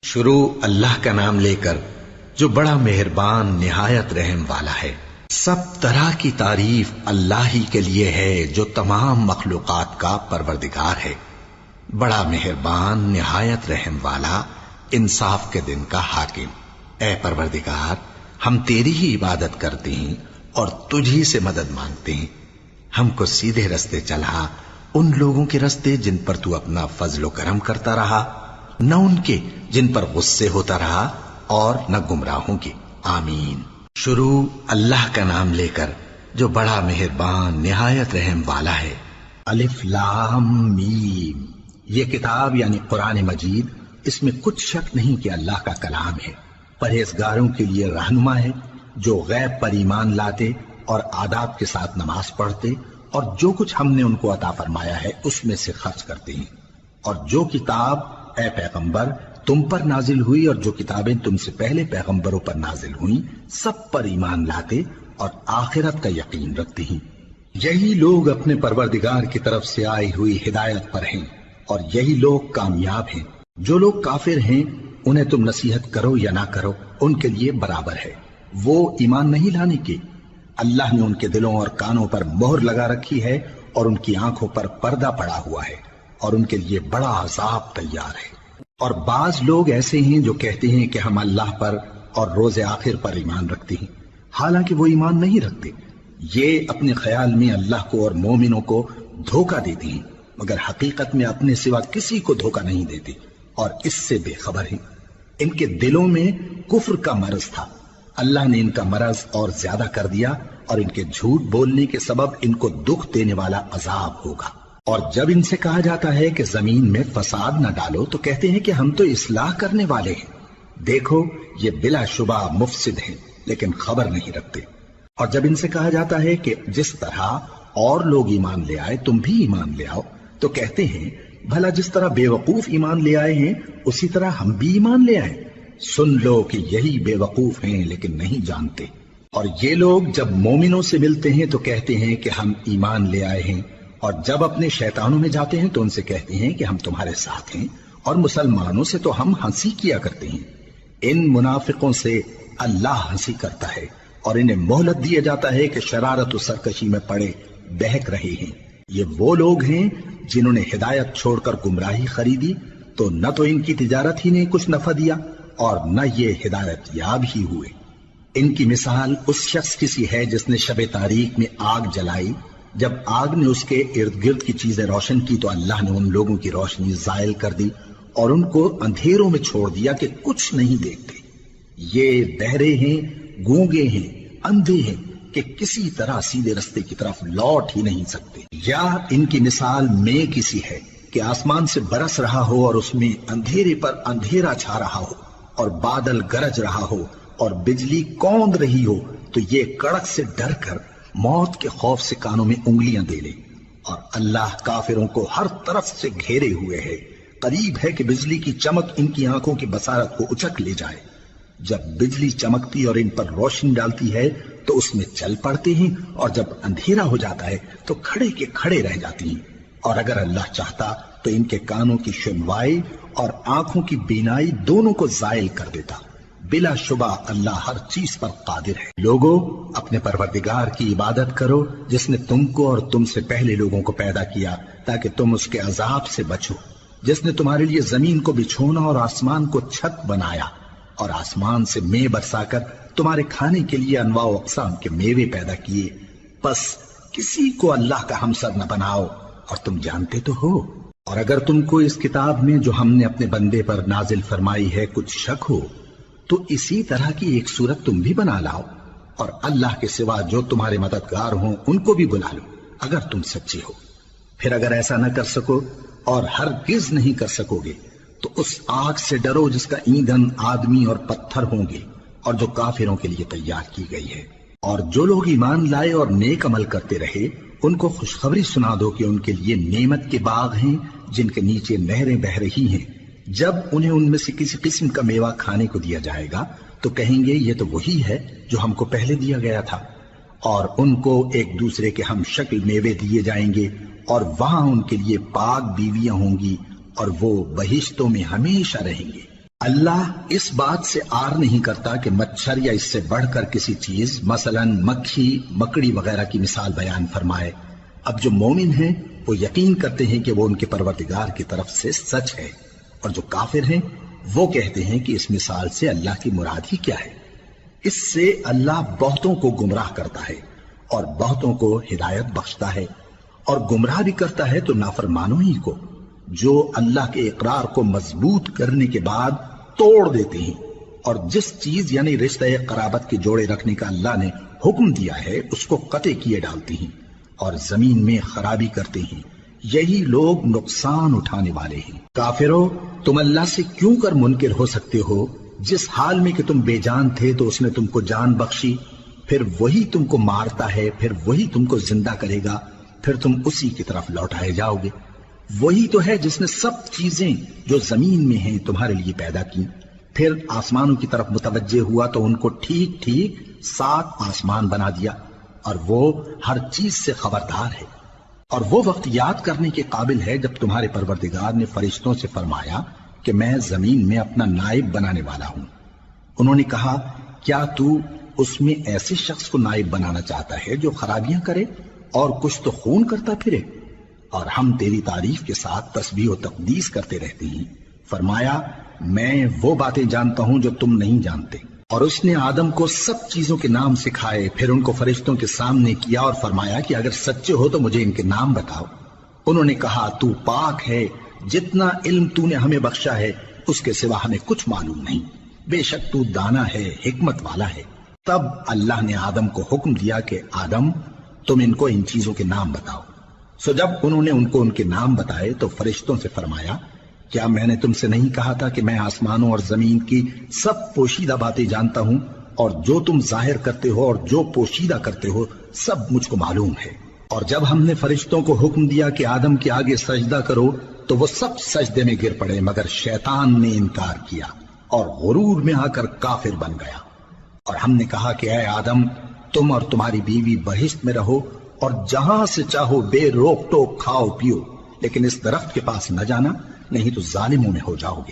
شروع اللہ کا نام لے کر جو بڑا مہربان نہایت رحم والا ہے۔ سب طرح کی تعریف اللہ ہی کے لیے ہے جو تمام مخلوقات کا پروردگار ہے، بڑا مہربان نہایت رحم والا، انصاف کے دن کا حاکم۔ اے پروردگار، ہم تیری ہی عبادت کرتے ہیں اور تجھی سے مدد مانگتے ہیں۔ ہم کو سیدھے رستے چلا، ان لوگوں کے رستے جن پر تو اپنا فضل و کرم کرتا رہا، نہ ان کے جن پر غصے ہوتا رہا، اور نہ گمراہوں کے۔ آمین۔ شروع اللہ کا نام لے کر جو بڑا مہربان نہایت رحم والا ہے۔ الف لام میم۔ یہ کتاب یعنی قرآن مجید، اس میں کچھ شک نہیں کہ اللہ کا کلام ہے، پرہیزگاروں کے لیے رہنما ہے، جو غیب پر ایمان لاتے اور آداب کے ساتھ نماز پڑھتے اور جو کچھ ہم نے ان کو عطا فرمایا ہے اس میں سے خرچ کرتے ہیں، اور جو کتاب اے پیغمبر تم پر نازل ہوئی اور جو کتابیں تم سے پہلے پیغمبروں پر نازل ہوئیں سب پر ایمان لاتے اور آخرت کا یقین رکھتے ہیں۔ یہی لوگ اپنے پروردگار کی طرف سے آئی ہوئی ہدایت پر ہیں اور یہی لوگ کامیاب ہیں۔ جو لوگ کافر ہیں انہیں تم نصیحت کرو یا نہ کرو ان کے لیے برابر ہے، وہ ایمان نہیں لانے کے۔ اللہ نے ان کے دلوں اور کانوں پر مہر لگا رکھی ہے اور ان کی آنکھوں پر پردہ پڑا ہوا ہے اور ان کے لیے بڑا عذاب تیار ہے۔ اور بعض لوگ ایسے ہیں جو کہتے ہیں کہ ہم اللہ پر اور روز آخر پر ایمان رکھتے ہیں، حالانکہ وہ ایمان نہیں رکھتے۔ یہ اپنے خیال میں اللہ کو اور مومنوں کو دھوکہ دیتے ہیں، مگر حقیقت میں اپنے سوا کسی کو دھوکہ نہیں دیتے اور اس سے بے خبر ہیں۔ ان کے دلوں میں کفر کا مرض تھا، اللہ نے ان کا مرض اور زیادہ کر دیا اور ان کے جھوٹ بولنے کے سبب ان کو دکھ دینے والا عذاب ہوگا۔ اور جب ان سے کہا جاتا ہے کہ زمین میں فساد نہ ڈالو تو کہتے ہیں کہ ہم تو اصلاح کرنے والے ہیں۔ دیکھو یہ بلا شبہ مفسد ہیں لیکن خبر نہیں رکھتے۔ اور جب ان سے کہا جاتا ہے کہ جس طرح اور لوگ ایمان لے آئے تم بھی ایمان لے آؤ تو کہتے ہیں بھلا جس طرح بے وقوف ایمان لے آئے ہیں اسی طرح ہم بھی ایمان لے آئیں۔ سن لو کہ یہی بے وقوف ہیں لیکن نہیں جانتے۔ اور یہ لوگ جب مومنوں سے ملتے ہیں تو کہتے ہیں کہ ہم ایمان لے آئے ہیں، اور جب اپنے شیطانوں میں جاتے ہیں تو ان سے کہتے ہیں کہ ہم تمہارے ساتھ ہیں، اور مسلمانوں سے تو ہم ہنسی کیا کرتے ہیں۔ ان منافقوں سے اللہ ہنسی کرتا ہے اور انہیں مہلت دیا جاتا ہے کہ شرارت و سرکشی میں پڑے بہک رہے ہیں۔ یہ وہ لوگ ہیں جنہوں نے ہدایت چھوڑ کر گمراہی خریدی، تو نہ تو ان کی تجارت ہی نے کچھ نفع دیا اور نہ یہ ہدایت یاب ہی ہوئے۔ ان کی مثال اس شخص کی سی ہے جس نے شب تاریک میں آگ جلائی، جب آگ نے اس کے ارد گرد کی چیزیں روشن کی تو اللہ نے ان لوگوں کی روشنی زائل کر دی اور ان کو اندھیروں میں چھوڑ دیا کہ کچھ نہیں دیکھتے۔ یہ بہرے ہیں، گونگے ہیں، اندھے ہیں کہ کسی طرح سیدھے رستے کی طرف لوٹ ہی نہیں سکتے۔ یا ان کی مثال میں کسی ہے کہ آسمان سے برس رہا ہو اور اس میں اندھیرے پر اندھیرا چھا رہا ہو اور بادل گرج رہا ہو اور بجلی کوند رہی ہو، تو یہ کڑک سے ڈر کر موت کے خوف سے کانوں میں انگلیاں دے لے۔ اور اللہ کافروں کو ہر طرف سے گھیرے ہوئے ہے، قریب ہے کہ بجلی کی چمک ان کی آنکھوں کی بصارت کو اچک لے جائے۔ جب بجلی چمکتی اور ان پر روشنی ڈالتی ہے تو اس میں چل پڑتے ہیں، اور جب اندھیرا ہو جاتا ہے تو کھڑے کے کھڑے رہ جاتی ہیں۔ اور اگر اللہ چاہتا تو ان کے کانوں کی سنوائی اور آنکھوں کی بینائی دونوں کو زائل کر دیتا۔ بلا شبہ اللہ ہر چیز پر قادر ہے۔ لوگو اپنے پروردگار کی عبادت کرو جس نے تم کو اور تم سے پہلے لوگوں کو پیدا کیا تاکہ تم اس کے عذاب سے بچو، جس نے تمہارے لیے زمین کو بچھونا اور آسمان کو چھت بنایا، اور آسمان سے مے برسا کر تمہارے کھانے کے لیے انواع و اقسام کے میوے پیدا کیے۔ پس کسی کو اللہ کا ہمسر نہ بناؤ، اور تم جانتے تو ہو۔ اور اگر تم کو اس کتاب میں جو ہم نے اپنے بندے پر نازل فرمائی ہے کچھ شک ہو تو اسی طرح کی ایک صورت تم بھی بنا لاؤ، اور اللہ کے سوا جو تمہارے مددگار ہوں ان کو بھی بلا لو اگر تم سچے ہو۔ پھر اگر ایسا نہ کر سکو اور ہرگز نہیں کر سکو گے تو اس آگ سے ڈرو جس کا ایندھن آدمی اور پتھر ہوں گے اور جو کافروں کے لیے تیار کی گئی ہے۔ اور جو لوگ ایمان لائے اور نیک عمل کرتے رہے ان کو خوشخبری سنا دو کہ ان کے لیے نعمت کے باغ ہیں جن کے نیچے نہریں بہہ رہی ہیں۔ جب انہیں ان میں سے کسی قسم کا میوہ کھانے کو دیا جائے گا تو کہیں گے یہ تو وہی ہے جو ہم کو پہلے دیا گیا تھا، اور ان کو ایک دوسرے کے ہم شکل میوے دیے جائیں گے، اور وہاں ان کے لیے پاک بیویاں ہوں گی اور وہ بہشتوں میں ہمیشہ رہیں گے۔ اللہ اس بات سے آر نہیں کرتا کہ مچھر یا اس سے بڑھ کر کسی چیز مثلاً مکھی مکڑی وغیرہ کی مثال بیان فرمائے۔ اب جو مومن ہیں وہ یقین کرتے ہیں کہ وہ ان کے پروردگار کی طرف سے سچ ہے، اور جو کافر ہیں وہ کہتے ہیں کہ اس مثال سے اللہ کی مراد ہی کیا ہے۔ اس سے اللہ بہتوں کو گمراہ کرتا ہے اور بہتوں کو ہدایت بخشتا ہے، اور گمراہ بھی کرتا ہے تو نافرمانوں ہی کو، جو اللہ کے اقرار کو مضبوط کرنے کے بعد توڑ دیتے ہیں، اور جس چیز یعنی رشتہ قرابت کے جوڑے رکھنے کا اللہ نے حکم دیا ہے اس کو قطع کیے ڈالتے ہیں اور زمین میں خرابی کرتے ہیں۔ یہی لوگ نقصان اٹھانے والے ہیں۔ کافرو، تم اللہ سے کیوں کر منکر ہو سکتے ہو؟ جس حال میں کہ تم بے جان تھے تو اس نے تم کو جان بخشی، پھر وہی تم کو مارتا ہے، پھر وہی تم کو زندہ کرے گا، پھر تم اسی کی طرف لوٹائے جاؤ گے۔ وہی تو ہے جس نے سب چیزیں جو زمین میں ہیں تمہارے لیے پیدا کی، پھر آسمانوں کی طرف متوجہ ہوا تو ان کو ٹھیک ٹھیک 7 آسمان بنا دیا، اور وہ ہر چیز سے خبردار ہے۔ اور وہ وقت یاد کرنے کے قابل ہے جب تمہارے پروردگار نے فرشتوں سے فرمایا کہ میں زمین میں اپنا نائب بنانے والا ہوں۔ انہوں نے کہا، کیا تو اس میں ایسے شخص کو نائب بنانا چاہتا ہے جو خرابیاں کرے اور کچھ تو خون کرتا پھرے؟ اور ہم تیری تعریف کے ساتھ تسبیح و تقدیس کرتے رہتے ہیں۔ فرمایا، میں وہ باتیں جانتا ہوں جو تم نہیں جانتے۔ اور اس نے آدم کو سب چیزوں کے نام سکھائے، پھر ان کو فرشتوں کے سامنے کیا اور فرمایا کہ اگر سچے ہو تو مجھے ان کے نام بتاؤ۔ انہوں نے کہا، تو پاک ہے، جتنا علم تو نے ہمیں بخشا ہے اس کے سوا ہمیں کچھ معلوم نہیں، بے شک تو دانا ہے، حکمت والا ہے۔ تب اللہ نے آدم کو حکم دیا کہ آدم، تم ان کو ان چیزوں کے نام بتاؤ۔ سو جب انہوں نے ان کو ان کے نام بتائے تو فرشتوں سے فرمایا، کیا میں نے تم سے نہیں کہا تھا کہ میں آسمانوں اور زمین کی سب پوشیدہ باتیں جانتا ہوں، اور جو تم ظاہر کرتے ہو اور جو پوشیدہ کرتے ہو سب مجھ کو معلوم ہے۔ اور جب ہم نے فرشتوں کو حکم دیا کہ آدم کے آگے سجدہ کرو تو وہ سب سجدے میں گر پڑے مگر شیطان نے انکار کیا اور غرور میں آ کر کافر بن گیا۔ اور ہم نے کہا کہ اے آدم، تم اور تمہاری بیوی بہشت میں رہو اور جہاں سے چاہو بے روک ٹوک کھاؤ پیو، لیکن اس درخت کے پاس نہ جانا، نہیں تو ظالموں میں ہو جاؤ گے۔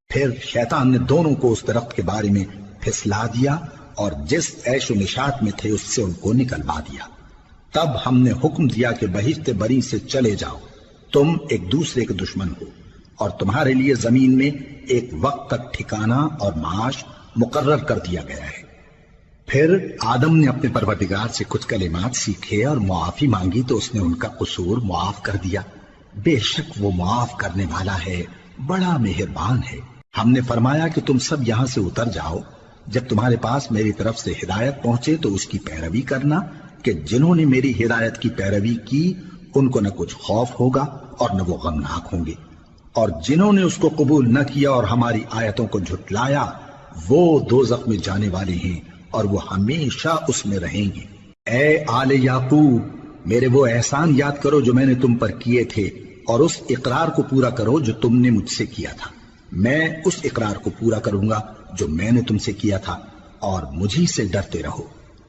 پھر شیطان نے دونوں کو اس درخت کے بارے میں پھسلا دیا اور جس عیش و نشاط میں تھے اس سے ان کو نکلوا دیا۔ تب ہم نے حکم دیا کہ بہشت بری سے چلے جاؤ، تم ایک دوسرے کے دشمن ہو، اور تمہارے لیے زمین میں ایک وقت تک ٹھکانہ اور معاش مقرر کر دیا گیا ہے۔ پھر آدم نے اپنے پروردگار سے کچھ کلمات سیکھے اور معافی مانگی تو اس نے ان کا قصور معاف کر دیا۔ بے شک وہ معاف کرنے والا ہے، بڑا مہربان ہے۔ ہم نے فرمایا کہ تم سب یہاں سے اتر جاؤ، جب تمہارے پاس میری طرف سے ہدایت پہنچے تو اس کی پیروی کرنا، کہ جنہوں نے میری ہدایت کی پیروی کی ان کو نہ کچھ خوف ہوگا اور نہ وہ غمناک ہوں گے، اور جنہوں نے اس کو قبول نہ کیا اور ہماری آیتوں کو جھٹلایا وہ دوزخ میں جانے والے ہیں اور وہ ہمیشہ اس میں رہیں گے۔ اے آل یعقوب، میرے وہ احسان یاد کرو جو میں نے تم پر کیے تھے، اور اس اقرار کو پورا کرو جو تم نے مجھ سے کیا تھا۔ میں اس اقرار کو پورا کروں گا جو میں نے تم سے کیا تھا، اور مجھی سے ڈرتے رہو۔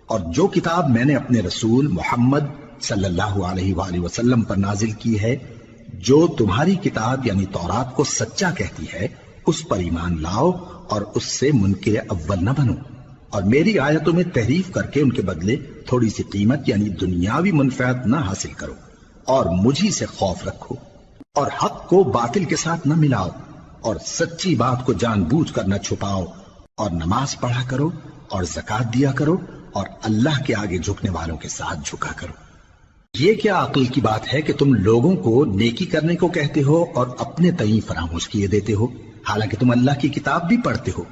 اور جو کتاب میں نے اپنے رسول محمد صلی اللہ علیہ وآلہ وسلم پر نازل کی ہے، جو تمہاری کتاب یعنی تورات کو سچا کہتی ہے، اس پر ایمان لاؤ اور اس سے منکر اول نہ بنو، اور میری آیتوں میں تحریف کر کے ان کے بدلے تھوڑی سی قیمت یعنی دنیاوی منفعت نہ حاصل کرو، اور مجھی سے خوف رکھو، اور حق کو باطل کے ساتھ نہ ملاؤ، اور سچی بات کو جان بوجھ کر نہ چھپاؤ، اور نماز پڑھا کرو اور زکوٰۃ دیا کرو، اور اللہ کے آگے جھکنے والوں کے ساتھ جھکا کرو۔ یہ کیا عقل کی بات ہے کہ تم لوگوں کو نیکی کرنے کو کہتے ہو اور اپنے تئیں فراموش کیے دیتے ہو، حالانکہ تم اللہ کی کتاب بھی پڑھتے ہو؟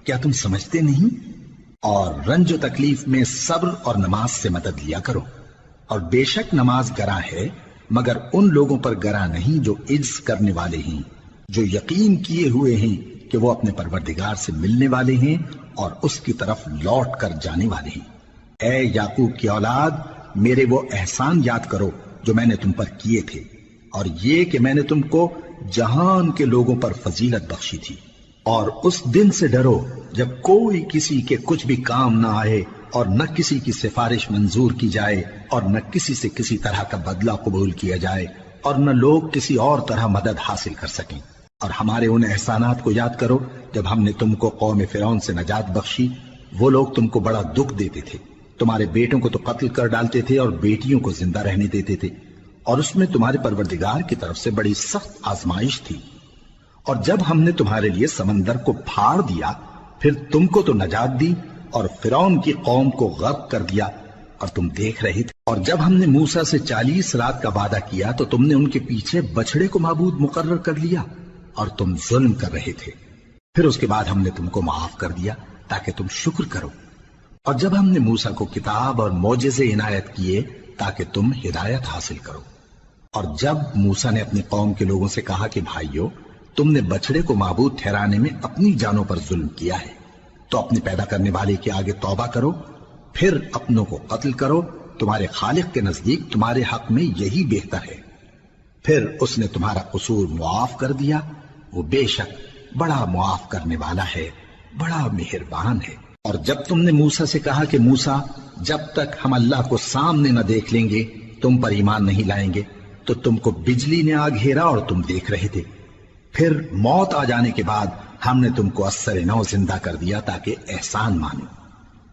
کیا تم سمجھتے نہیں؟ اور رنج و تکلیف میں صبر اور نماز سے مدد لیا کرو، اور بے شک نماز گراں ہے مگر ان لوگوں پر گراں نہیں جو عجز کرنے والے ہیں، جو یقین کیے ہوئے ہیں کہ وہ اپنے پروردگار سے ملنے والے ہیں اور اس کی طرف لوٹ کر جانے والے ہیں۔ اے یعقوب کی اولاد، میرے وہ احسان یاد کرو جو میں نے تم پر کیے تھے، اور یہ کہ میں نے تم کو جہان کے لوگوں پر فضیلت بخشی تھی۔ اور اس دن سے ڈرو جب کوئی کسی کے کچھ بھی کام نہ آئے، اور نہ کسی کی سفارش منظور کی جائے، اور نہ کسی سے کسی طرح کا بدلہ قبول کیا جائے، اور نہ لوگ کسی اور طرح مدد حاصل کر سکیں۔ اور ہمارے ان احسانات کو یاد کرو جب ہم نے تم کو قوم فرعون سے نجات بخشی، وہ لوگ تم کو بڑا دکھ دیتے تھے، تمہارے بیٹوں کو تو قتل کر ڈالتے تھے اور بیٹیوں کو زندہ رہنے دیتے تھے، اور اس میں تمہارے پروردگار کی طرف سے بڑی سخت آزمائش تھی۔ اور جب ہم نے تمہارے لیے سمندر کو پھاڑ دیا، پھر تم کو تو نجات دی اور فرعون کی قوم کو غرق کر دیا، اور تم دیکھ رہے تھے۔ اور جب ہم نے موسیٰ سے 40 رات کا وعدہ کیا تو تم نے ان کے پیچھے بچڑے کو معبود مقرر کر لیا اور تم ظلم کر رہے تھے۔ پھر اس کے بعد ہم نے تم کو معاف کر دیا تاکہ تم شکر کرو۔ اور جب ہم نے موسیٰ کو کتاب اور معجزے عنایت کیے تاکہ تم ہدایت حاصل کرو۔ اور جب موسیٰ نے اپنی قوم کے لوگوں سے کہا کہ بھائیو، تم نے بچڑے کو معبود ٹھہرانے میں اپنی جانوں پر ظلم کیا ہے، تو اپنے پیدا کرنے والے کے آگے توبہ کرو، پھر اپنوں کو قتل کرو، تمہارے خالق کے نزدیک تمہارے حق میں یہی بہتر ہے۔ پھر اس نے تمہارا قصور معاف کر دیا، وہ بے شک بڑا معاف کرنے والا ہے، بڑا مہربان ہے۔ اور جب تم نے موسیٰ سے کہا کہ موسیٰ، جب تک ہم اللہ کو سامنے نہ دیکھ لیں گے تم پر ایمان نہیں لائیں گے، تو تم کو بجلی نے آ گھیرا اور تم دیکھ رہے تھے۔ پھر موت آ جانے کے بعد ہم نے تم کو اثر نو زندہ کر دیا تاکہ احسان مانو۔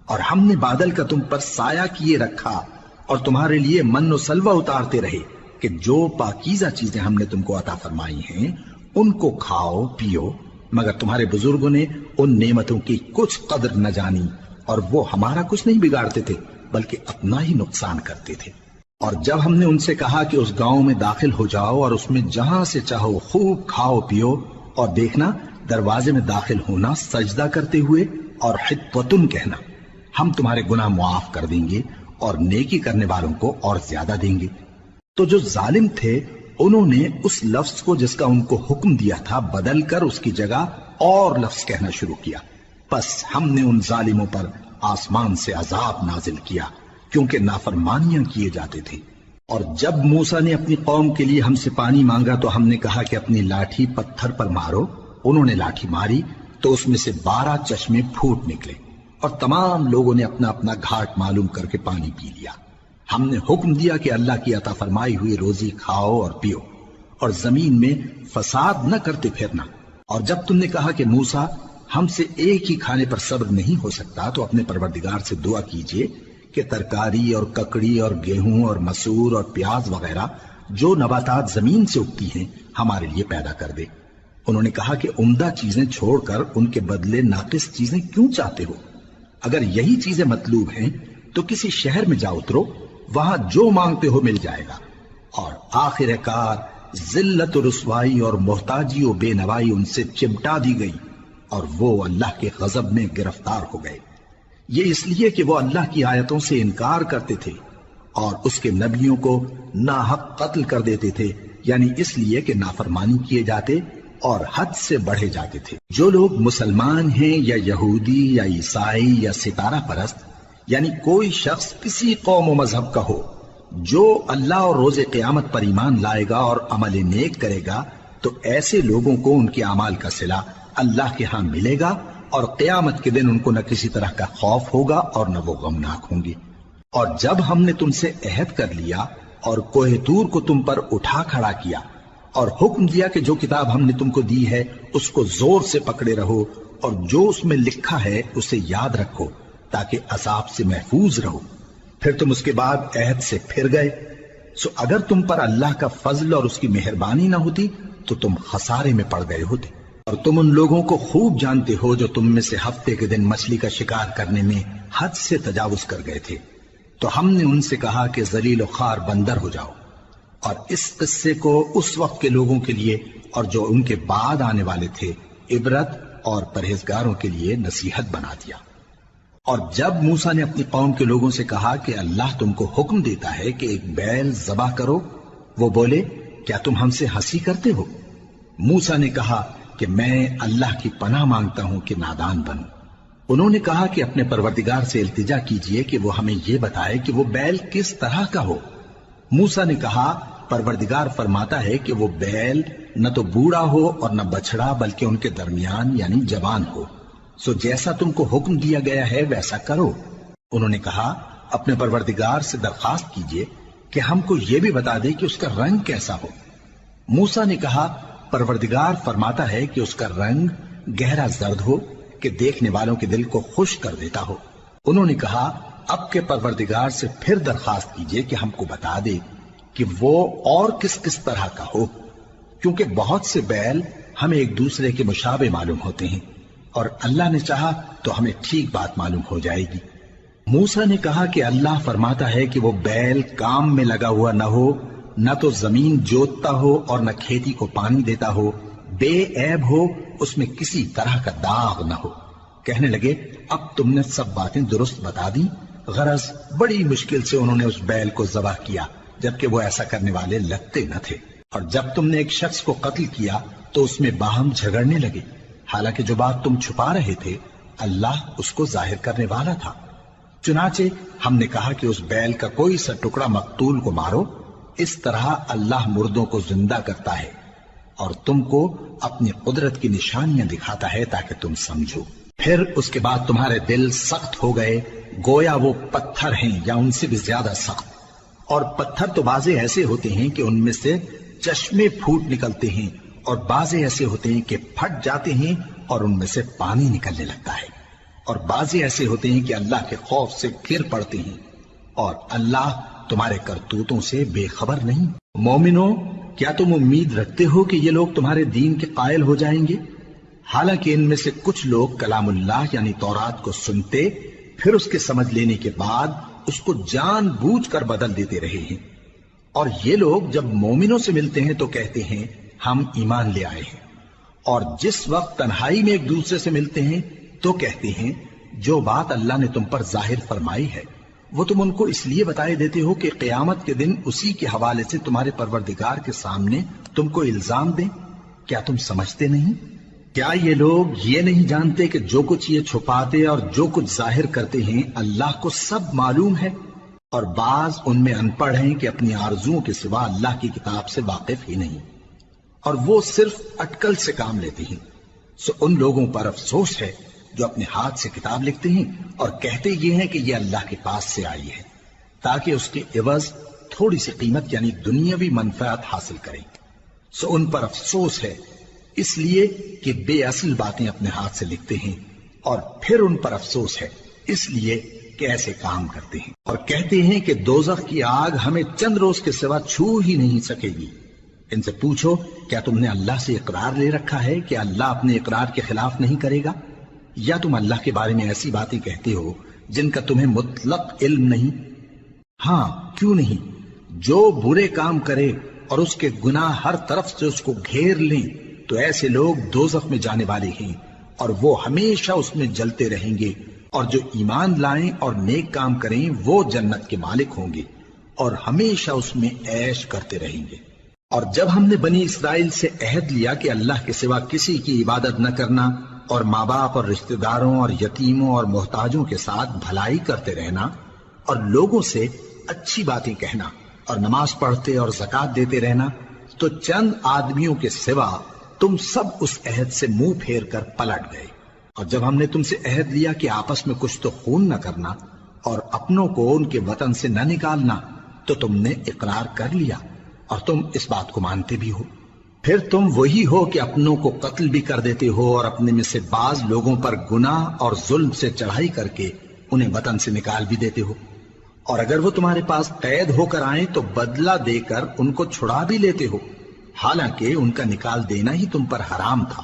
اور ہم نے بادل کا تم پر سایہ کیے رکھا اور تمہارے لیے من و سلوہ اتارتے رہے کہ جو پاکیزہ چیزیں ہم نے تم کو عطا فرمائی ہیں ان کو کھاؤ پیو، مگر تمہارے بزرگوں نے ان نعمتوں کی کچھ قدر نہ جانی، اور وہ ہمارا کچھ نہیں بگاڑتے تھے بلکہ اپنا ہی نقصان کرتے تھے۔ اور جب ہم نے ان سے کہا کہ اس گاؤں میں داخل ہو جاؤ اور اس میں جہاں سے چاہو خوب کھاؤ پیو، اور دیکھنا دروازے میں داخل ہونا سجدہ کرتے ہوئے اور حطوتن کہنا، ہم تمہارے گناہ معاف کر دیں گے اور نیکی کرنے والوں کو اور زیادہ دیں گے۔ تو جو ظالم تھے انہوں نے اس لفظ کو جس کا ان کو حکم دیا تھا بدل کر اس کی جگہ اور لفظ کہنا شروع کیا، پس ہم نے ان ظالموں پر آسمان سے عذاب نازل کیا کیونکہ نافرمانیاں کیے جاتے تھے۔ اور جب موسیٰ نے اپنی قوم کے لیے ہم سے پانی مانگا تو ہم نے کہا کہ اپنی لاٹھی پتھر پر مارو۔ انہوں نے لاٹھی ماری تو اس میں سے 12 چشمے پھوٹ نکلے اور تمام لوگوں نے اپنا اپنا گھاٹ معلوم کر کے پانی پی لیا۔ ہم نے حکم دیا کہ اللہ کی عطا فرمائی ہوئی روزی کھاؤ اور پیو اور زمین میں فساد نہ کرتے پھرنا۔ اور جب تم نے کہا کہ موسیٰ ہم سے ایک ہی کھانے پر صبر نہیں ہو سکتا تو اپنے پروردگار سے دعا کیجئے کہ ترکاری اور ککڑی اور گیہوں اور مسور اور پیاز وغیرہ جو نباتات زمین سے اگتی ہیں ہمارے لیے پیدا کر دے۔ انہوں نے کہا کہ عمدہ چیزیں چھوڑ کر ان کے بدلے ناقص چیزیں کیوں چاہتے ہو؟ اگر یہی چیزیں مطلوب ہیں تو کسی شہر میں جا اترو، وہاں جو مانگتے ہو مل جائے گا۔ اور آخر کار ذلت و رسوائی اور محتاجی و بے نوائی ان سے چمٹا دی گئی اور وہ اللہ کے غضب میں گرفتار ہو گئے، یہ اس لیے کہ وہ اللہ کی آیتوں سے انکار کرتے تھے اور اس کے نبیوں کو ناحق قتل کر دیتے تھے، یعنی اس لیے کہ نافرمانی کیے جاتے اور حد سے بڑھے جاتے تھے۔ جو لوگ مسلمان ہیں یا یہودی یا عیسائی یا ستارہ پرست، یعنی کوئی شخص کسی قوم و مذہب کا ہو، جو اللہ اور روز قیامت پر ایمان لائے گا اور عمل نیک کرے گا تو ایسے لوگوں کو ان کے اعمال کا صلہ اللہ کے ہاں ملے گا، اور قیامت کے دن ان کو نہ کسی طرح کا خوف ہوگا اور نہ وہ غمناک ہوں گے۔ اور جب ہم نے تم سے عہد کر لیا اور کوہ طور کو تم پر اٹھا کھڑا کیا اور حکم دیا کہ جو کتاب ہم نے تم کو دی ہے اس کو زور سے پکڑے رہو اور جو اس میں لکھا ہے اسے یاد رکھو تاکہ عذاب سے محفوظ رہو، پھر تم اس کے بعد عہد سے پھر گئے، سو اگر تم پر اللہ کا فضل اور اس کی مہربانی نہ ہوتی تو تم خسارے میں پڑ گئے ہوتے۔ اور تم ان لوگوں کو خوب جانتے ہو جو تم میں سے ہفتے کے دن مچھلی کا شکار کرنے میں حد سے تجاوز کر گئے تھے، تو ہم نے ان سے کہا کہ ذلیل و خوار بندر ہو جاؤ، اور اس قصے کو اس وقت کے لوگوں کے لیے اور جو ان کے بعد آنے والے تھے عبرت اور پرہیزگاروں کے لیے نصیحت بنا دیا۔ اور جب موسیٰ نے اپنی قوم کے لوگوں سے کہا کہ اللہ تم کو حکم دیتا ہے کہ ایک بیل ذبح کرو، وہ بولے کیا تم ہم سے ہنسی کرتے ہو؟ موسیٰ نے کہا کہ میں اللہ کی پناہ مانگتا ہوں کہ نادان بنوں۔ انہوں نے کہا کہ اپنے پروردگار سے التجا کیجئے کہ وہ ہمیں یہ بتائے کہ وہ بیل کس طرح کا ہو۔ موسیٰ نے کہا پروردگار فرماتا ہے کہ وہ بیل نہ تو بوڑھا ہو اور نہ بچڑا بلکہ ان کے درمیان یعنی جوان ہو، سو جیسا تم کو حکم دیا گیا ہے ویسا کرو۔ انہوں نے کہا اپنے پروردگار سے درخواست کیجئے کہ ہم کو یہ بھی بتا دے کہ اس کا رنگ کیسا ہو۔ موسیٰ نے کہا پروردگار فرماتا ہے کہ اس کا رنگ گہرا زرد ہو کہ دیکھنے والوں کے دل کو خوش کر دیتا ہو۔ انہوں نے کہا اب کے پروردگار سے پھر درخواست کیجئے کہ ہم کو بتا دے کہ وہ اور کس کس طرح کا ہو، کیونکہ بہت سے بیل ہمیں ایک دوسرے کے مشابہ معلوم ہوتے ہیں، اور اللہ نے چاہا تو ہمیں ٹھیک بات معلوم ہو جائے گی۔ موسیٰ نے کہا کہ اللہ فرماتا ہے کہ وہ بیل کام میں لگا ہوا نہ ہو، نہ تو زمین جوتتا ہو اور نہ کھیتی کو پانی دیتا ہو، بے عیب ہو، اس میں کسی طرح کا داغ نہ ہو۔ کہنے لگے اب تم نے سب باتیں درست بتا دی۔ غرض بڑی مشکل سے انہوں نے اس بیل کو ذبح کیا، جبکہ وہ ایسا کرنے والے لگتے نہ تھے۔ اور جب تم نے ایک شخص کو قتل کیا تو اس میں باہم جھگڑنے لگے، حالانکہ جو بات تم چھپا رہے تھے اللہ اس کو ظاہر کرنے والا تھا۔ چنانچہ ہم نے کہا کہ اس بیل کا کوئی سا ٹکڑا مقتول کو مارو، اس طرح اللہ مردوں کو زندہ کرتا ہے اور تم کو اپنی قدرت کی نشانیاں دکھاتا ہے تاکہ تم سمجھو۔ پھر اس کے بعد تمہارے دل سخت ہو گئے گویا وہ پتھر ہیں یا ان سے بھی زیادہ سخت، اور پتھر تو بعضے ایسے ہوتے ہیں کہ ان میں سے چشمے پھوٹ نکلتے ہیں، اور بعضے ایسے ہوتے ہیں کہ پھٹ جاتے ہیں اور ان میں سے پانی نکلنے لگتا ہے، اور بعضے ایسے ہوتے ہیں کہ اللہ کے خوف سے گر پڑتے ہیں، اور اللہ تمہارے کرتوتوں سے بے خبر نہیں۔ مومنو، کیا تم امید رکھتے ہو کہ یہ لوگ تمہارے دین کے قائل ہو جائیں گے؟ حالانکہ ان میں سے کچھ لوگ کلام اللہ یعنی تورات کو سنتے پھر اس کے سمجھ لینے کے بعد اس کو جان بوجھ کر بدل دیتے رہے ہیں، اور یہ لوگ جب مومنوں سے ملتے ہیں تو کہتے ہیں ہم ایمان لے آئے ہیں، اور جس وقت تنہائی میں ایک دوسرے سے ملتے ہیں تو کہتے ہیں جو بات اللہ نے تم پر ظاہر فرمائی ہے وہ تم ان کو اس لیے بتائے دیتے ہو کہ قیامت کے دن اسی کے حوالے سے تمہارے پروردگار کے سامنے تم کو الزام دیں۔ کیا تم سمجھتے نہیں؟ کیا یہ لوگ یہ نہیں جانتے کہ جو کچھ یہ چھپاتے اور جو کچھ ظاہر کرتے ہیں اللہ کو سب معلوم ہے؟ اور بعض ان میں ان پڑھ ہیں کہ اپنی آرزوؤں کے سوا اللہ کی کتاب سے واقف ہی نہیں، اور وہ صرف اٹکل سے کام لیتے ہیں۔ سو ان لوگوں پر افسوس ہے جو اپنے ہاتھ سے کتاب لکھتے ہیں اور کہتے یہ ہیں کہ یہ اللہ کے پاس سے آئی ہے تاکہ اس کے عوض تھوڑی سی قیمت یعنی دنیاوی منفعت حاصل کریں۔ سو ان پر افسوس ہے اس لیے کہ بے اصل باتیں اپنے ہاتھ سے لکھتے ہیں، اور پھر ان پر افسوس ہے اس لیے کہ ایسے کام کرتے ہیں، اور کہتے ہیں کہ دوزخ کی آگ ہمیں چند روز کے سوا چھو ہی نہیں سکے گی۔ ان سے پوچھو کیا تم نے اللہ سے اقرار لے رکھا ہے کہ اللہ اپنے اقرار کے خلاف نہیں کرے گا، یا تم اللہ کے بارے میں ایسی باتیں کہتے ہو جن کا تمہیں مطلق علم نہیں؟ ہاں کیوں نہیں، جو برے کام کرے اور اس کے گناہ ہر طرف سے اس کو گھیر لیں تو ایسے لوگ دوزخ میں جانے والے ہیں اور وہ ہمیشہ اس میں جلتے رہیں گے، اور جو ایمان لائیں اور نیک کام کریں وہ جنت کے مالک ہوں گے اور ہمیشہ اس میں عیش کرتے رہیں گے۔ اور جب ہم نے بنی اسرائیل سے عہد لیا کہ اللہ کے سوا کسی کی عبادت نہ کرنا اور ماں باپ اور رشتہ داروں اور یتیموں اور محتاجوں کے ساتھ بھلائی کرتے رہنا اور لوگوں سے اچھی باتیں کہنا اور نماز پڑھتے اور زکوٰۃ دیتے رہنا، تو چند آدمیوں کے سوا تم سب اس عہد سے منہ پھیر کر پلٹ گئے۔ اور جب ہم نے تم سے عہد لیا کہ آپس میں کچھ تو خون نہ کرنا اور اپنوں کو ان کے وطن سے نہ نکالنا، تو تم نے اقرار کر لیا اور تم اس بات کو مانتے بھی ہو۔ پھر تم وہی ہو کہ اپنوں کو قتل بھی کر دیتے ہو اور اپنے میں سے بعض لوگوں پر گناہ اور ظلم سے چڑھائی کر کے انہیں وطن سے نکال بھی دیتے ہو، اور اگر وہ تمہارے پاس قید ہو کر آئیں تو بدلہ دے کر ان کو چھڑا بھی لیتے ہو، حالانکہ ان کا نکال دینا ہی تم پر حرام تھا۔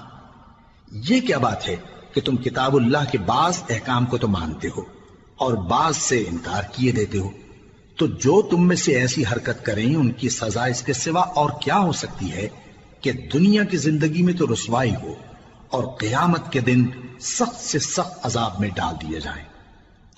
یہ کیا بات ہے کہ تم کتاب اللہ کے بعض احکام کو تو مانتے ہو اور بعض سے انکار کیے دیتے ہو؟ تو جو تم میں سے ایسی حرکت کریں ان کی سزا اس کے سوا اور کیا ہو سکتی ہے کہ دنیا کی زندگی میں تو رسوائی ہو اور قیامت کے دن سخت سے سخت عذاب میں ڈال دیے جائیں۔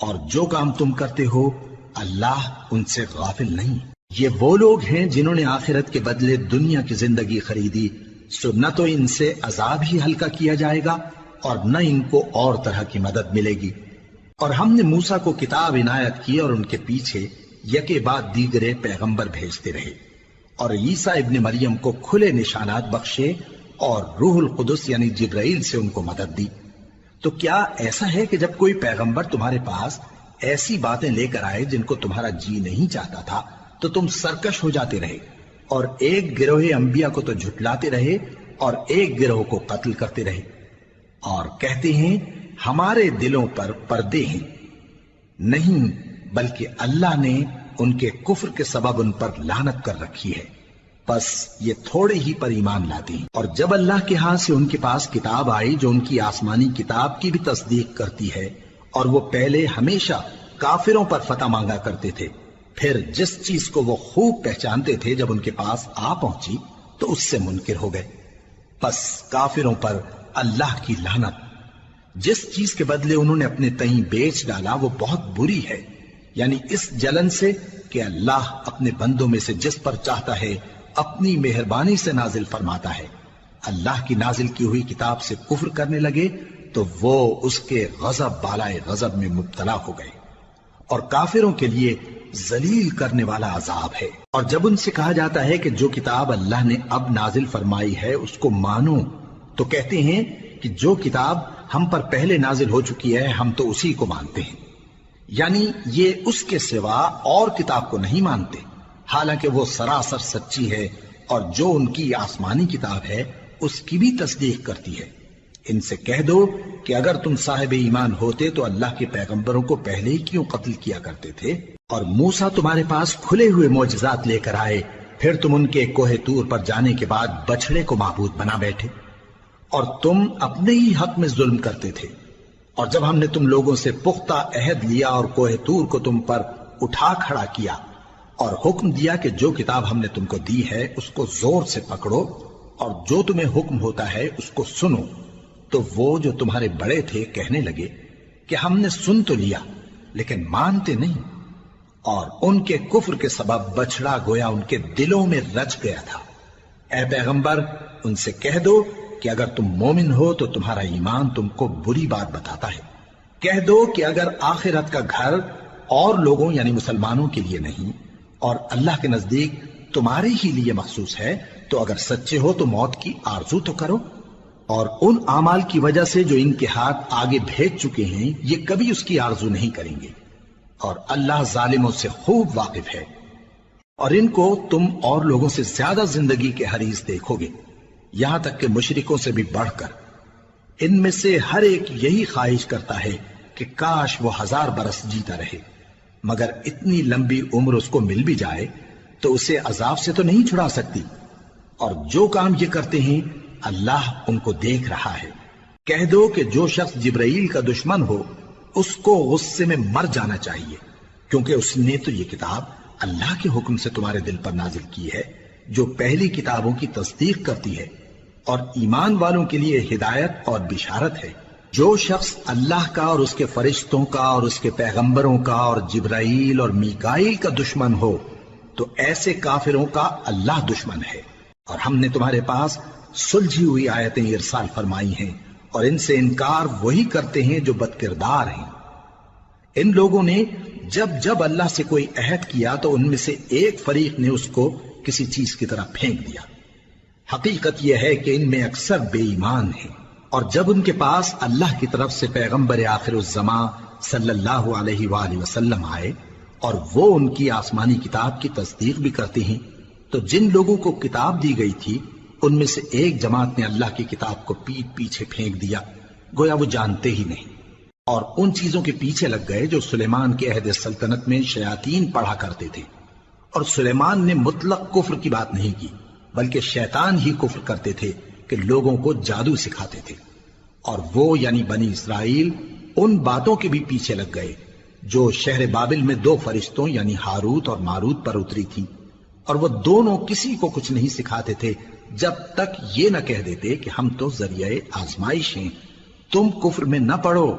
اور جو کام تم کرتے ہو اللہ ان سے غافل نہیں۔ یہ وہ لوگ ہیں جنہوں نے آخرت کے بدلے دنیا کی زندگی خریدی، سو نہ تو ان سے عذاب ہی ہلکا کیا جائے گا اور نہ ان کو اور طرح کی مدد ملے گی۔ اور ہم نے موسیٰ کو کتاب عنایت کی اور ان کے پیچھے یکے بعد دیگرے پیغمبر بھیجتے رہے، اور عیسیٰ ابن مریم کو کھلے نشانات بخشے اور روح القدس یعنی جبرائیل سے ان کو مدد دی۔ تو کیا ایسا ہے کہ جب کوئی پیغمبر تمہارے پاس ایسی باتیں لے کر آئے جن کو تمہارا جی نہیں چاہتا تھا تو تم سرکش ہو جاتے رہے، اور ایک گروہ انبیاء کو تو جھٹلاتے رہے اور ایک گروہ کو قتل کرتے رہے؟ اور کہتے ہیں ہمارے دلوں پر پردے ہیں، نہیں بلکہ اللہ نے ان کے کفر کے سبب ان پر لعنت کر رکھی ہے، بس یہ تھوڑے ہی پر ایمان لاتے ہیں۔ اور جب اللہ کے ہاں سے ان کے پاس کتاب آئی جو ان کی آسمانی کتاب کی بھی تصدیق کرتی ہے، اور وہ پہلے ہمیشہ کافروں پر فتح مانگا کرتے تھے، پھر جس چیز کو وہ خوب پہچانتے تھے جب ان کے پاس آ پہنچی تو اس سے منکر ہو گئے، بس کافروں پر اللہ کی لعنت۔ جس چیز کے بدلے انہوں نے اپنے تئیں بیچ ڈالا وہ بہت بری ہے، یعنی اس جلن سے کہ اللہ اپنے بندوں میں سے جس پر چاہتا ہے اپنی مہربانی سے نازل فرماتا ہے۔ اللہ کی نازل کی ہوئی کتاب سے کفر کرنے لگے تو وہ اس کے غضب بالائے غضب میں مبتلا ہو گئے، اور کافروں کے لیے ذلیل کرنے والا عذاب ہے۔ اور جب ان سے کہا جاتا ہے کہ جو کتاب اللہ نے اب نازل فرمائی ہے اس کو مانو، تو کہتے ہیں کہ جو کتاب ہم پر پہلے نازل ہو چکی ہے ہم تو اسی کو مانتے ہیں، یعنی یہ اس کے سوا اور کتاب کو نہیں مانتے، حالانکہ وہ سراسر سچی ہے، اور جو ان کی آسمانی کتاب ہے اس کی بھی تصدیق کرتی ہے۔ ان سے کہہ دو کہ اگر تم صاحب ایمان ہوتے تو اللہ کے پیغمبروں کو پہلے ہی کیوں قتل کیا کرتے تھے؟ اور موسیٰ تمہارے پاس کھلے ہوئے معجزات لے کر آئے، پھر تم ان کے کوہ طور پر جانے کے بعد بچڑے کو معبود بنا بیٹھے، اور تم اپنے ہی حق میں ظلم کرتے تھے۔ اور جب ہم نے تم لوگوں سے پختہ عہد لیا اور کوہ طور کو تم پر اٹھا کھڑا کیا اور حکم دیا کہ جو کتاب ہم نے تم کو دی ہے اس کو زور سے پکڑو اور جو تمہیں حکم ہوتا ہے اس کو سنو، تو وہ جو تمہارے بڑے تھے کہنے لگے کہ ہم نے سن تو لیا لیکن مانتے نہیں، اور ان کے کفر کے سبب بچڑا گویا ان کے دلوں میں رچ گیا تھا۔ اے پیغمبر ان سے کہہ دو کہ اگر تم مومن ہو تو تمہارا ایمان تم کو بری بات بتاتا ہے۔ کہہ دو کہ اگر آخرت کا گھر اور لوگوں یعنی مسلمانوں کے لیے نہیں اور اللہ کے نزدیک تمہارے ہی لیے مخصوص ہے تو اگر سچے ہو تو موت کی آرزو تو کرو، اور ان اعمال کی وجہ سے جو ان کے ہاتھ آگے بھیج چکے ہیں یہ کبھی اس کی آرزو نہیں کریں گے، اور اللہ ظالموں سے خوب واقف ہے۔ اور ان کو تم اور لوگوں سے زیادہ زندگی کے حریص دیکھو گے، یہاں تک کہ مشرکوں سے بھی بڑھ کر۔ ان میں سے ہر ایک یہی خواہش کرتا ہے کہ کاش وہ 1000 برس جیتا رہے، مگر اتنی لمبی عمر اس کو مل بھی جائے تو اسے عذاب سے تو نہیں چھڑا سکتی، اور جو کام یہ کرتے ہیں اللہ ان کو دیکھ رہا ہے۔ کہہ دو کہ جو شخص جبرائیل کا دشمن ہو اس کو غصے میں مر جانا چاہیے، کیونکہ اس نے تو یہ کتاب اللہ کے حکم سے تمہارے دل پر نازل کی ہے جو پہلی کتابوں کی تصدیق کرتی ہے، اور ایمان والوں کے لیے ہدایت اور بشارت ہے۔ جو شخص اللہ کا اور اس کے فرشتوں کا اور اس کے پیغمبروں کا اور جبرائیل اور میکائیل کا دشمن ہو تو ایسے کافروں کا اللہ دشمن ہے۔ اور ہم نے تمہارے پاس سلجھی ہوئی آیتیں ارسال فرمائی ہیں، اور ان سے انکار وہی کرتے ہیں جو بد کردار ہیں۔ ان لوگوں نے جب جب اللہ سے کوئی عہد کیا تو ان میں سے ایک فریق نے اس کو کسی چیز کی طرح پھینک دیا۔ حقیقت یہ ہے کہ ان میں اکثر بے ایمان ہیں، اور جب ان کے پاس اللہ کی طرف سے پیغمبر آخر الزماں صلی اللہ علیہ وآلہ وسلم آئے اور وہ ان کی آسمانی کتاب کی تصدیق بھی کرتے ہیں، تو جن لوگوں کو کتاب دی گئی تھی ان میں سے ایک جماعت نے اللہ کی کتاب کو پیٹ پیچھے پھینک دیا، گویا وہ جانتے ہی نہیں، اور ان چیزوں کے پیچھے لگ گئے جو سلیمان کے عہد سلطنت میں شیاطین پڑھا کرتے تھے۔ اور سلیمان نے مطلق کفر کی بات نہیں کی، بلکہ شیطان ہی کفر کرتے تھے کہ لوگوں کو جادو سکھاتے تھے، اور وہ یعنی بنی اسرائیل ان باتوں کے بھی پیچھے لگ گئے جو شہر بابل میں 2 فرشتوں یعنی ہاروت اور ماروت پر اتری تھی، اور وہ دونوں کسی کو کچھ نہیں سکھاتے تھے جب تک یہ نہ کہہ دیتے کہ ہم تو ذریعہ آزمائش ہیں، تم کفر میں نہ پڑو۔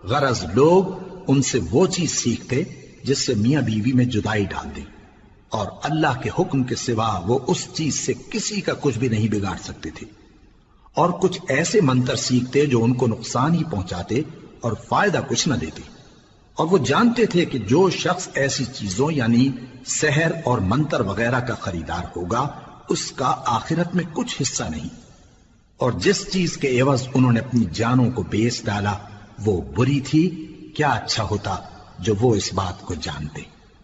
غرض لوگ ان سے وہ چیز سیکھتے جس سے میاں بیوی میں جدائی ڈال دیں، اور اللہ کے حکم کے سوا وہ اس چیز سے کسی کا کچھ بھی نہیں بگاڑ سکتے تھے، اور کچھ ایسے منتر سیکھتے جو ان کو نقصان ہی پہنچاتے اور فائدہ کچھ نہ دیتے، اور وہ جانتے تھے کہ جو شخص ایسی چیزوں یعنی سحر اور منتر وغیرہ کا خریدار ہوگا اس کا آخرت میں کچھ حصہ نہیں، اور جس چیز کے عوض انہوں نے اپنی جانوں کو بیچ ڈالا وہ بری تھی، کیا اچھا ہوتا جو وہ اس بات کو جانتے۔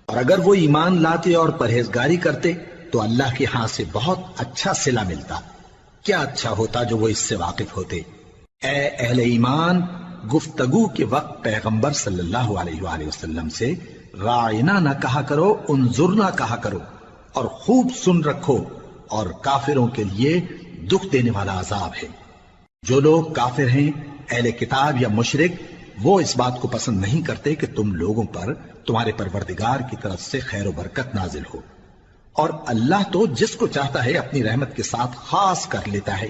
اور اگر وہ ایمان لاتے اور پرہیزگاری کرتے تو اللہ کے ہاں سے بہت اچھا صلہ ملتا، کیا اچھا ہوتا جو وہ اس سے واقف ہوتے۔ اے اہل ایمان، گفتگو کے وقت پیغمبر صلی اللہ علیہ وآلہ وسلم سے رائنا نہ کہا کرو، انظرنا کہا کرو، اور خوب سن رکھو، اور کافروں کے لیے دکھ دینے والا عذاب ہے۔ جو لوگ کافر ہیں، اہل کتاب یا مشرک، وہ اس بات کو پسند نہیں کرتے کہ تم لوگوں پر تمہارے پروردگار کی طرف سے خیر و برکت نازل ہو، اور اللہ تو جس کو چاہتا ہے اپنی رحمت کے ساتھ خاص کر لیتا ہے،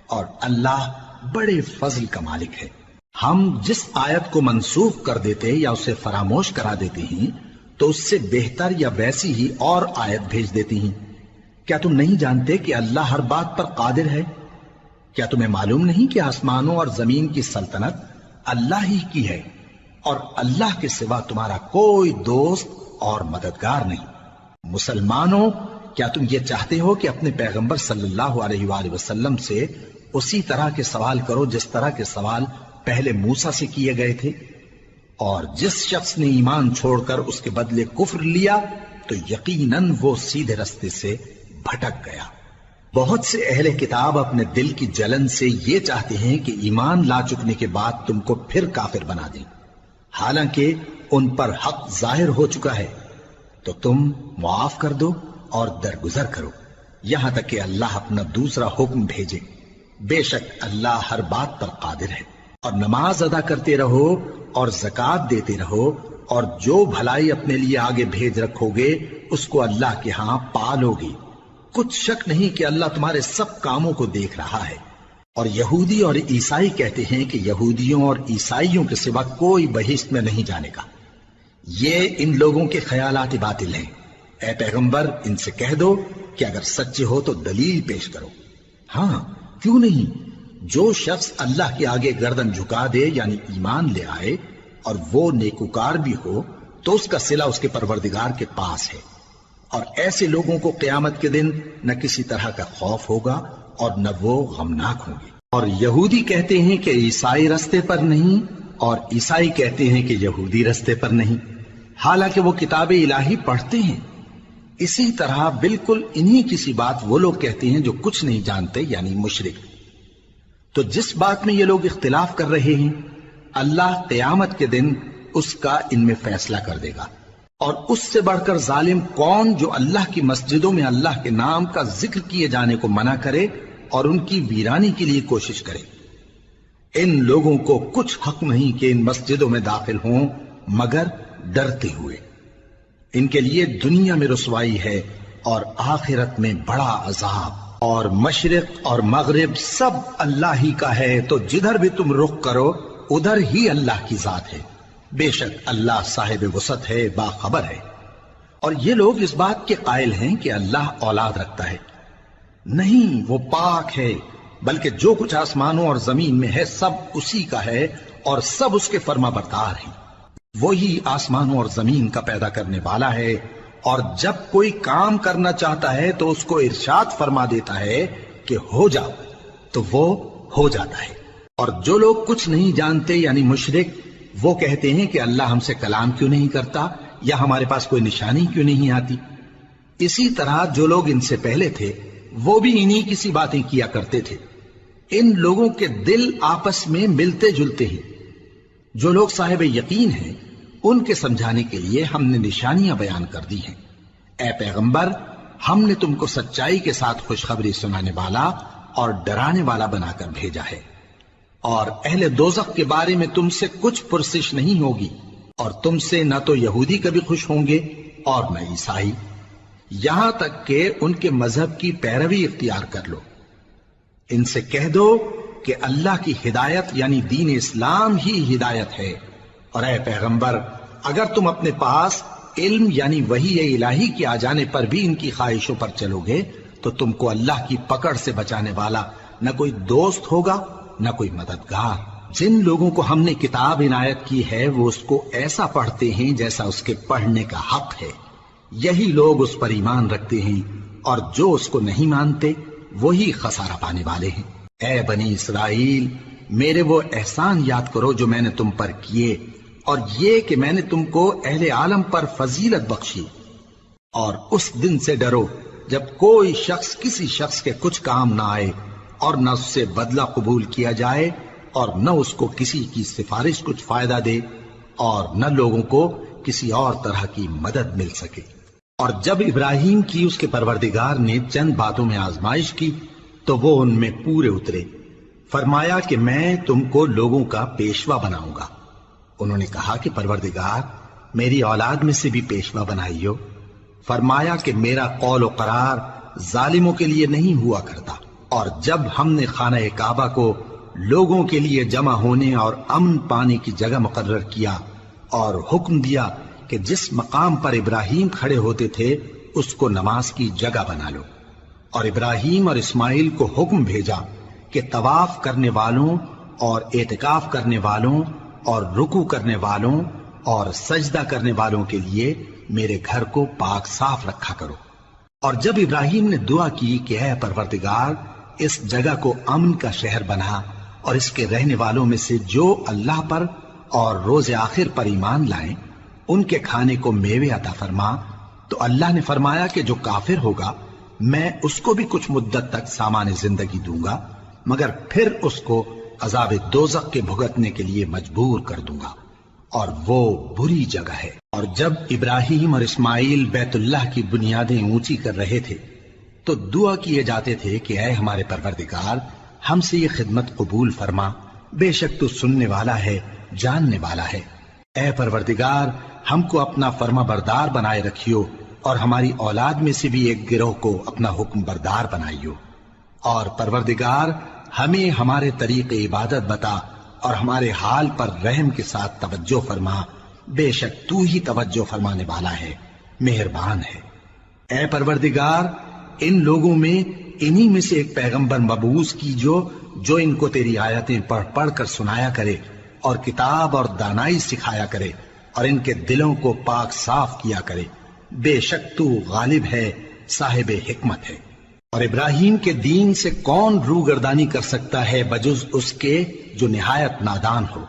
اور اللہ بڑے فضل کا مالک ہے۔ ہم جس آیت کو منسوخ کر دیتے یا اسے فراموش کرا دیتے ہیں تو اس سے بہتر یا ویسی ہی اور آیت بھیج دیتی ہیں۔ کیا تم نہیں جانتے کہ اللہ ہر بات پر قادر ہے؟ کیا تمہیں معلوم نہیں کہ آسمانوں اور زمین کی سلطنت اللہ ہی کی ہے، اور اللہ کے سوا تمہارا کوئی دوست اور مددگار نہیں؟ مسلمانوں، کیا تم یہ چاہتے ہو کہ اپنے پیغمبر صلی اللہ علیہ وآلہ وسلم سے اسی طرح کے سوال کرو جس طرح کے سوال پہلے موسیٰ سے کیے گئے تھے؟ اور جس شخص نے ایمان چھوڑ کر اس کے بدلے کفر لیا تو یقیناً وہ سیدھے رستے سے بھٹک گیا۔ بہت سے اہل کتاب اپنے دل کی جلن سے یہ چاہتے ہیں کہ ایمان لا چکنے کے بعد تم کو پھر کافر بنا دیں، حالانکہ ان پر حق ظاہر ہو چکا ہے۔ تو تم معاف کر دو اور درگزر کرو یہاں تک کہ اللہ اپنا دوسرا حکم بھیجے۔ بے شک اللہ ہر بات پر قادر ہے۔ اور نماز ادا کرتے رہو اور زکوٰۃ دیتے رہو، اور جو بھلائی اپنے لیے آگے بھیج رکھو گے اس کو اللہ کے ہاں پالو گے۔ کچھ شک نہیں کہ اللہ تمہارے سب کاموں کو دیکھ رہا ہے۔ اور یہودی اور عیسائی کہتے ہیں کہ یہودیوں اور عیسائیوں کے سوا کوئی بہشت میں نہیں جانے گا۔ یہ ان لوگوں کے خیالات باطل ہیں۔ اے پیغمبر، ان سے کہہ دو کہ اگر سچے ہو تو دلیل پیش کرو۔ ہاں، کیوں نہیں؟ جو شخص اللہ کے آگے گردن جھکا دے یعنی ایمان لے آئے اور وہ نیکوکار بھی ہو تو اس کا صلہ اس کے پروردگار کے پاس ہے، اور ایسے لوگوں کو قیامت کے دن نہ کسی طرح کا خوف ہوگا اور نہ وہ غمناک ہوں گے۔ اور یہودی کہتے ہیں کہ عیسائی رستے پر نہیں، اور عیسائی کہتے ہیں کہ یہودی رستے پر نہیں، حالانکہ وہ کتاب الہی پڑھتے ہیں۔ اسی طرح بالکل انہی کسی بات وہ لوگ کہتے ہیں جو کچھ نہیں جانتے یعنی مشرک۔ تو جس بات میں یہ لوگ اختلاف کر رہے ہیں اللہ قیامت کے دن اس کا ان میں فیصلہ کر دے گا۔ اور اس سے بڑھ کر ظالم کون جو اللہ کی مسجدوں میں اللہ کے نام کا ذکر کیے جانے کو منع کرے اور ان کی ویرانی کے لیے کوشش کرے۔ ان لوگوں کو کچھ حق نہیں کہ ان مسجدوں میں داخل ہوں مگر ڈرتے ہوئے۔ ان کے لیے دنیا میں رسوائی ہے اور آخرت میں بڑا عذاب۔ اور مشرق اور مغرب سب اللہ ہی کا ہے، تو جدھر بھی تم رخ کرو ادھر ہی اللہ کی ذات ہے۔ بے شک اللہ صاحب وسعت ہے، باخبر ہے۔ اور یہ لوگ اس بات کے قائل ہیں کہ اللہ اولاد رکھتا ہے۔ نہیں، وہ پاک ہے، بلکہ جو کچھ آسمانوں اور زمین میں ہے سب اسی کا ہے، اور سب اس کے فرما بردار ہیں۔ وہی آسمانوں اور زمین کا پیدا کرنے والا ہے، اور جب کوئی کام کرنا چاہتا ہے تو اس کو ارشاد فرما دیتا ہے کہ ہو جا، تو وہ ہو جاتا ہے۔ اور جو لوگ کچھ نہیں جانتے یعنی مشرک، وہ کہتے ہیں کہ اللہ ہم سے کلام کیوں نہیں کرتا، یا ہمارے پاس کوئی نشانی کیوں نہیں آتی۔ اسی طرح جو لوگ ان سے پہلے تھے وہ بھی انہی کسی باتیں کیا کرتے تھے۔ ان لوگوں کے دل آپس میں ملتے جلتے ہیں۔ جو لوگ صاحب یقین ہیں ان کے سمجھانے کے لیے ہم نے نشانیاں بیان کر دی ہیں۔ اے پیغمبر، ہم نے تم کو سچائی کے ساتھ خوشخبری سنانے والا اور ڈرانے والا بنا کر بھیجا ہے، اور اہل دوزخ کے بارے میں تم سے کچھ پرسش نہیں ہوگی، اور تم سے نہ تو یہودی کبھی خوش ہوں گے اور نہ عیسائی، یہاں تک کہ ان کے مذہب کی پیروی اختیار کر لو۔ ان سے کہہ دو کہ اللہ کی ہدایت یعنی دین اسلام ہی ہدایت ہے، اور اے پیغمبر اگر تم اپنے پاس علم یعنی وحی الہی کے آ جانے پر بھی ان کی خواہشوں پر چلو گے تو تم کو اللہ کی پکڑ سے بچانے والا نہ کوئی دوست ہوگا نہ کوئی مددگار۔ جن لوگوں کو ہم نے کتاب عنایت کی ہے وہ اس کو ایسا پڑھتے ہیں جیسا اس کے پڑھنے کا حق ہے، یہی لوگ اس پر ایمان رکھتے ہیں، اور جو اس کو نہیں مانتے وہی خسارہ پانے والے ہیں۔ اے بنی اسرائیل، میرے وہ احسان یاد کرو جو میں نے تم پر کیے، اور یہ کہ میں نے تم کو اہل عالم پر فضیلت بخشی۔ اور اس دن سے ڈرو جب کوئی شخص کسی شخص کے کچھ کام نہ آئے اور نہ اس سے بدلہ قبول کیا جائے، اور نہ اس کو کسی کی سفارش کچھ فائدہ دے اور نہ لوگوں کو کسی اور طرح کی مدد مل سکے۔ اور جب ابراہیم کی اس کے پروردگار نے چند باتوں میں آزمائش کی تو وہ ان میں پورے اترے۔ فرمایا کہ میں تم کو لوگوں کا پیشوا بناؤں گا۔ انہوں نے کہا کہ پروردگار میری اولاد میں سے بھی پیشوا بنائیو۔ فرمایا کہ میرا قول و قرار ظالموں کے لیے نہیں ہوا کرتا۔ اور جب ہم نے خانہ کعبہ کو لوگوں کے لیے جمع ہونے اور امن پانے کی جگہ مقرر کیا اور حکم دیا کہ جس مقام پر ابراہیم کھڑے ہوتے تھے اس کو نماز کی جگہ بنا لو، اور ابراہیم اور اسماعیل کو حکم بھیجا کہ طواف کرنے والوں اور اعتکاف کرنے والوں اور رکوع کرنے والوں اور سجدہ کرنے والوں کے لیے میرے گھر کو پاک صاف رکھا کرو۔ اور جب ابراہیم نے دعا کی کہ اے پروردگار اس جگہ کو امن کا شہر بنا اور اس کے رہنے والوں میں سے جو اللہ پر اور روز آخر پر ایمان لائیں ان کے کھانے کو میوے عطا فرما، تو اللہ نے فرمایا کہ جو کافر ہوگا میں اس کو بھی کچھ مدت تک سامان زندگی دوں گا، مگر پھر اس کو عذاب دوزخ کے بھگتنے کے لیے مجبور کر دوں گا، اور وہ بری جگہ ہے۔ اور جب ابراہیم اور اسماعیل بیت اللہ کی بنیادیں اونچی کر رہے تھے تو دعا کیے جاتے تھے کہ اے ہمارے پروردگار ہم سے یہ خدمت قبول فرما، بے شک تو سننے والا ہے، جاننے والا ہے۔ اے پروردگار ہم کو اپنا فرما بردار بنائے رکھیو، اور ہماری اولاد میں سے بھی ایک گروہ کو اپنا حکم بردار بنائیو، اور پروردگار ہمیں ہمارے طریق عبادت بتا اور ہمارے حال پر رحم کے ساتھ توجہ فرما، بے شک تو ہی توجہ فرمانے والا ہے، مہربان ہے۔ اے پروردگار ان لوگوں میں انہی میں سے ایک پیغمبر مبعوث کیجو جو ان کو تیری آیتیں پڑھ پڑھ کر سنایا کرے اور کتاب اور دانائی سکھایا کرے اور ان کے دلوں کو پاک صاف کیا کرے، بے شک تو غالب ہے، صاحب حکمت ہے۔ اور ابراہیم کے دین سے کون روگردانی کر سکتا ہے بجز اس کے جو نہایت نادان ہو،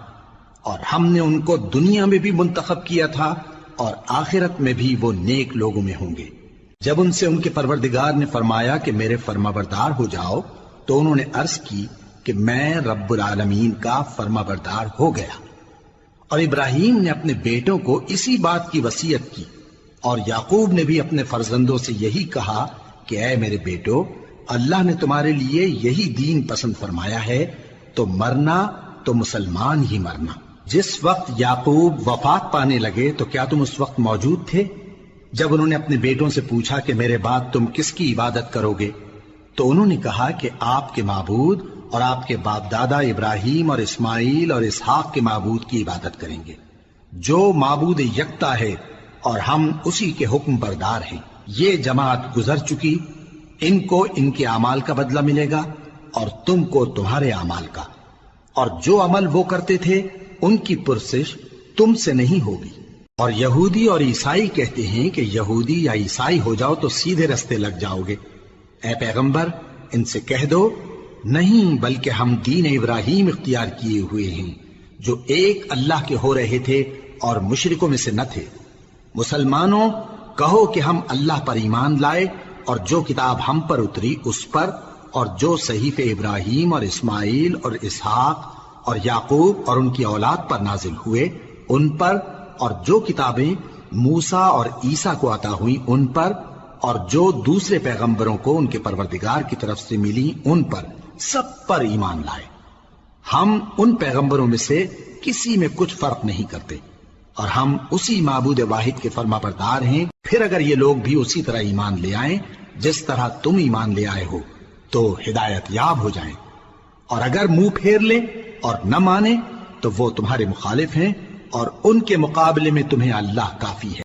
اور ہم نے ان کو دنیا میں بھی منتخب کیا تھا اور آخرت میں بھی وہ نیک لوگوں میں ہوں گے۔ جب ان سے ان کے پروردگار نے فرمایا کہ میرے فرما بردار ہو جاؤ تو انہوں نے عرض کی کہ میں رب العالمین کا فرما بردار ہو گیا۔ اور ابراہیم نے اپنے بیٹوں کو اسی بات کی وصیت کی، اور یعقوب نے بھی اپنے فرزندوں سے یہی کہا کہ اے میرے بیٹو اللہ نے تمہارے لیے یہی دین پسند فرمایا ہے، تو مرنا تو مسلمان ہی مرنا۔ جس وقت یعقوب وفات پانے لگے تو کیا تم اس وقت موجود تھے جب انہوں نے اپنے بیٹوں سے پوچھا کہ میرے بعد تم کس کی عبادت کرو گے؟ تو انہوں نے کہا کہ آپ کے معبود اور آپ کے باپ دادا ابراہیم اور اسماعیل اور اسحاق کے معبود کی عبادت کریں گے، جو معبود یکتا ہے اور ہم اسی کے حکم بردار ہیں۔ یہ جماعت گزر چکی، ان کو ان کے اعمال کا بدلہ ملے گا اور تم کو تمہارے اعمال کا، اور جو عمل وہ کرتے تھے ان کی پرسش تم سے نہیں ہوگی۔ اور یہودی اور عیسائی کہتے ہیں کہ یہودی یا عیسائی ہو جاؤ تو سیدھے رستے لگ جاؤ گے۔ اے پیغمبر ان سے کہہ دو نہیں، بلکہ ہم دین ابراہیم اختیار کیے ہوئے ہیں جو ایک اللہ کے ہو رہے تھے اور مشرکوں میں سے نہ تھے۔ مسلمانوں کہو کہ ہم اللہ پر ایمان لائے اور جو کتاب ہم پر اتری اس پر، اور جو صحیفے ابراہیم اور اسماعیل اور اسحاق اور یعقوب اور ان کی اولاد پر نازل ہوئے ان پر، اور جو کتابیں موسیٰ اور عیسیٰ کو عطا ہوئیں ان پر، اور جو دوسرے پیغمبروں کو ان کے پروردگار کی طرف سے ملی ان پر، سب پر ایمان لائے۔ ہم ان پیغمبروں میں سے کسی میں کچھ فرق نہیں کرتے، اور ہم اسی معبود واحد کے فرما بردار ہیں۔ پھر اگر یہ لوگ بھی اسی طرح ایمان لے آئیں جس طرح تم ایمان لے آئے ہو تو ہدایت یاب ہو جائیں، اور اگر منہ پھیر لیں اور نہ مانیں تو وہ تمہارے مخالف ہیں، اور ان کے مقابلے میں تمہیں اللہ کافی ہے۔